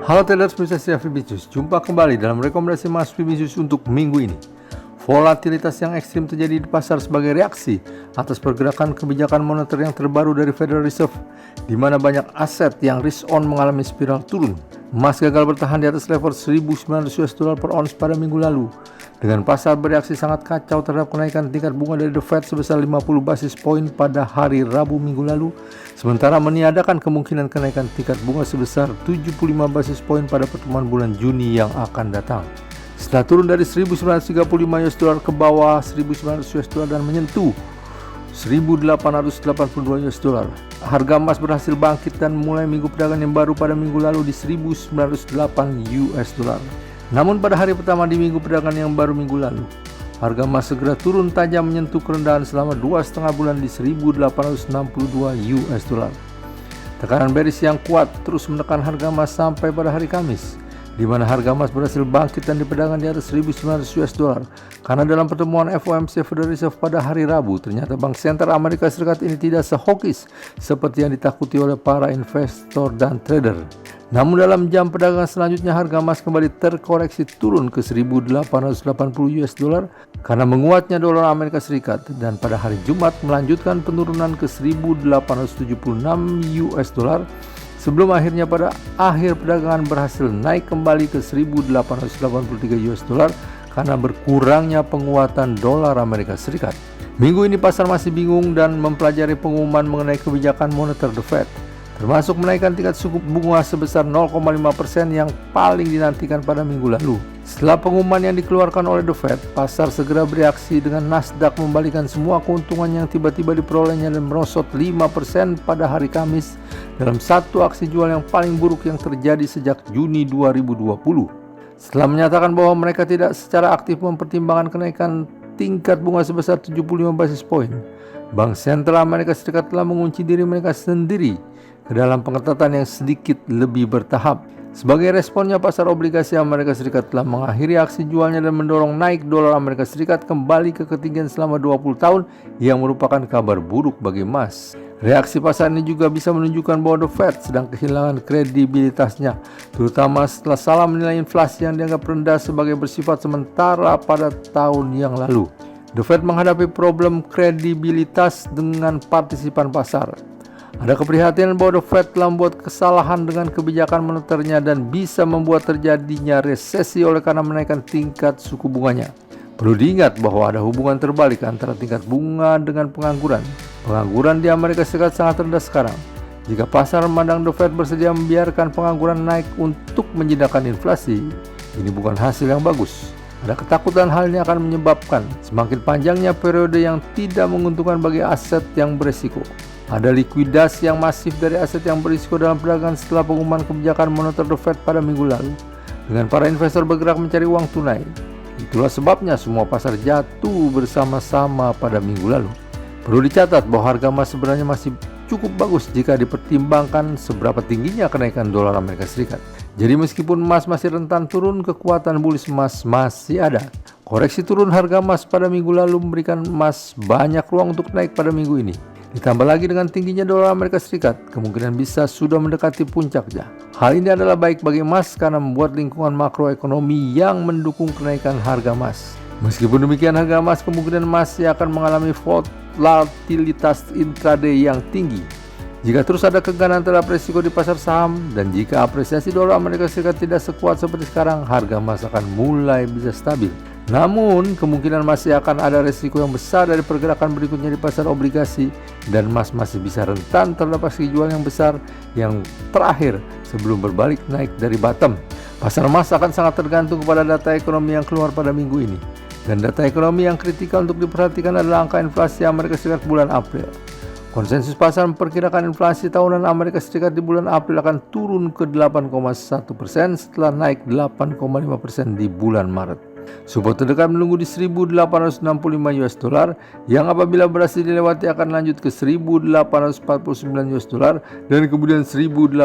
Halo traders, saya Fibisius. Jumpa kembali dalam rekomendasi Mas Fibisius untuk minggu ini. Volatilitas yang ekstrim terjadi di pasar sebagai reaksi atas pergerakan kebijakan moneter yang terbaru dari Federal Reserve, di mana banyak aset yang risk on mengalami spiral turun. Emas gagal bertahan di atas level $1.900 per ons pada minggu lalu, dengan pasar bereaksi sangat kacau terhadap kenaikan tingkat bunga dari The Fed sebesar 50 basis poin pada hari Rabu minggu lalu, sementara meniadakan kemungkinan kenaikan tingkat bunga sebesar 75 basis poin pada pertemuan bulan Juni yang akan datang. Setelah turun dari $1.935 ke bawah $1.900 dan menyentuh $1.882, harga emas berhasil bangkit dan mulai minggu perdagangan yang baru pada minggu lalu di $1.908. Namun pada hari pertama di minggu perdagangan yang baru minggu lalu, harga emas segera turun tajam menyentuh kerendahan selama 2,5 bulan di $1.862. Tekanan bearish yang kuat terus menekan harga emas sampai pada hari Kamis, di mana harga emas berhasil bangkit dan diperdagangkan di atas $1.900 karena dalam pertemuan FOMC Federal Reserve pada hari Rabu, ternyata Bank Sentral Amerika Serikat ini tidak sehawkish seperti yang ditakuti oleh para investor dan trader. Namun dalam jam perdagangan selanjutnya harga emas kembali terkoreksi turun ke $1.880 karena menguatnya dolar Amerika Serikat, dan pada hari Jumat melanjutkan penurunan ke $1.876 sebelum akhirnya pada akhir perdagangan berhasil naik kembali ke $1.883 karena berkurangnya penguatan dolar Amerika Serikat. Minggu ini pasar masih bingung dan mempelajari pengumuman mengenai kebijakan moneter The Fed, termasuk menaikkan tingkat suku bunga sebesar 0,5% yang paling dinantikan pada minggu lalu. Setelah pengumuman yang dikeluarkan oleh The Fed, pasar segera bereaksi dengan Nasdaq membalikan semua keuntungan yang tiba-tiba diperolehnya dan merosot 5% pada hari Kamis dalam satu aksi jual yang paling buruk yang terjadi sejak Juni 2020. Setelah menyatakan bahwa mereka tidak secara aktif mempertimbangkan kenaikan tingkat bunga sebesar 75 basis poin, Bank Sentral Amerika Serikat telah mengunci diri mereka sendiri ke dalam pengetatan yang sedikit lebih bertahap. Sebagai responnya, pasar obligasi Amerika Serikat telah mengakhiri aksi jualnya dan mendorong naik dolar Amerika Serikat kembali ke ketinggian selama 20 tahun yang merupakan kabar buruk bagi emas. Reaksi pasar ini juga bisa menunjukkan bahwa The Fed sedang kehilangan kredibilitasnya, terutama setelah salah menilai inflasi yang dianggap rendah sebagai bersifat sementara pada tahun yang lalu. The Fed menghadapi problem kredibilitas dengan partisipan pasar. Ada keprihatinan bahwa The Fed telah membuat kesalahan dengan kebijakan moneternya dan bisa membuat terjadinya resesi oleh karena menaikkan tingkat suku bunganya. Perlu diingat bahwa ada hubungan terbalik antara tingkat bunga dengan pengangguran. Pengangguran di Amerika Serikat sangat rendah sekarang. Jika pasar memandang The Fed bersedia membiarkan pengangguran naik untuk menjinakkan inflasi, ini bukan hasil yang bagus. Ada ketakutan hal ini akan menyebabkan semakin panjangnya periode yang tidak menguntungkan bagi aset yang berisiko. Ada likuidasi yang masif dari aset yang berisiko dalam perdagangan setelah pengumuman kebijakan moneter The Fed pada minggu lalu, dengan para investor bergerak mencari uang tunai. Itulah sebabnya semua pasar jatuh bersama-sama pada minggu lalu. Perlu dicatat bahwa harga emas sebenarnya masih cukup bagus jika dipertimbangkan seberapa tingginya kenaikan dolar Amerika Serikat. Jadi meskipun emas masih rentan turun, kekuatan bullish emas masih ada. Koreksi turun harga emas pada minggu lalu memberikan emas banyak ruang untuk naik pada minggu ini. Ditambah lagi dengan tingginya dolar Amerika Serikat, kemungkinan bisa sudah mendekati puncaknya. Hal ini adalah baik bagi emas karena membuat lingkungan makroekonomi yang mendukung kenaikan harga emas. Meskipun demikian, harga emas kemungkinan masih akan mengalami volatilitas intraday yang tinggi jika terus ada keganan terhadap risiko di pasar saham, dan jika apresiasi dolar Amerika Serikat tidak sekuat seperti sekarang, harga emas akan mulai bisa stabil. Namun, kemungkinan masih akan ada risiko yang besar dari pergerakan berikutnya di pasar obligasi, dan emas masih bisa rentan terhadap aksi jual yang besar yang terakhir sebelum berbalik naik dari bottom. Pasar emas akan sangat tergantung kepada data ekonomi yang keluar pada minggu ini, dan data ekonomi yang kritikal untuk diperhatikan adalah angka inflasi Amerika Serikat bulan April. Konsensus pasar memperkirakan inflasi tahunan Amerika Serikat di bulan April akan turun ke 8,1% setelah naik 8,5% di bulan Maret. Support terdekat menunggu di $1.865 yang apabila berhasil dilewati akan lanjut ke $1.849 dan kemudian $1.800.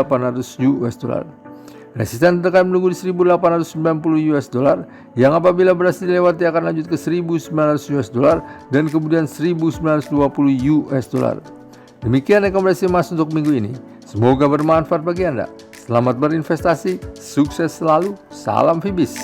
Resisten terdekat menunggu di $1.890 yang apabila berhasil dilewati akan lanjut ke $1.900 dan kemudian $1.920. Demikian rekomendasi emas untuk minggu ini. Semoga bermanfaat bagi Anda. Selamat berinvestasi, sukses selalu, salam Fibis.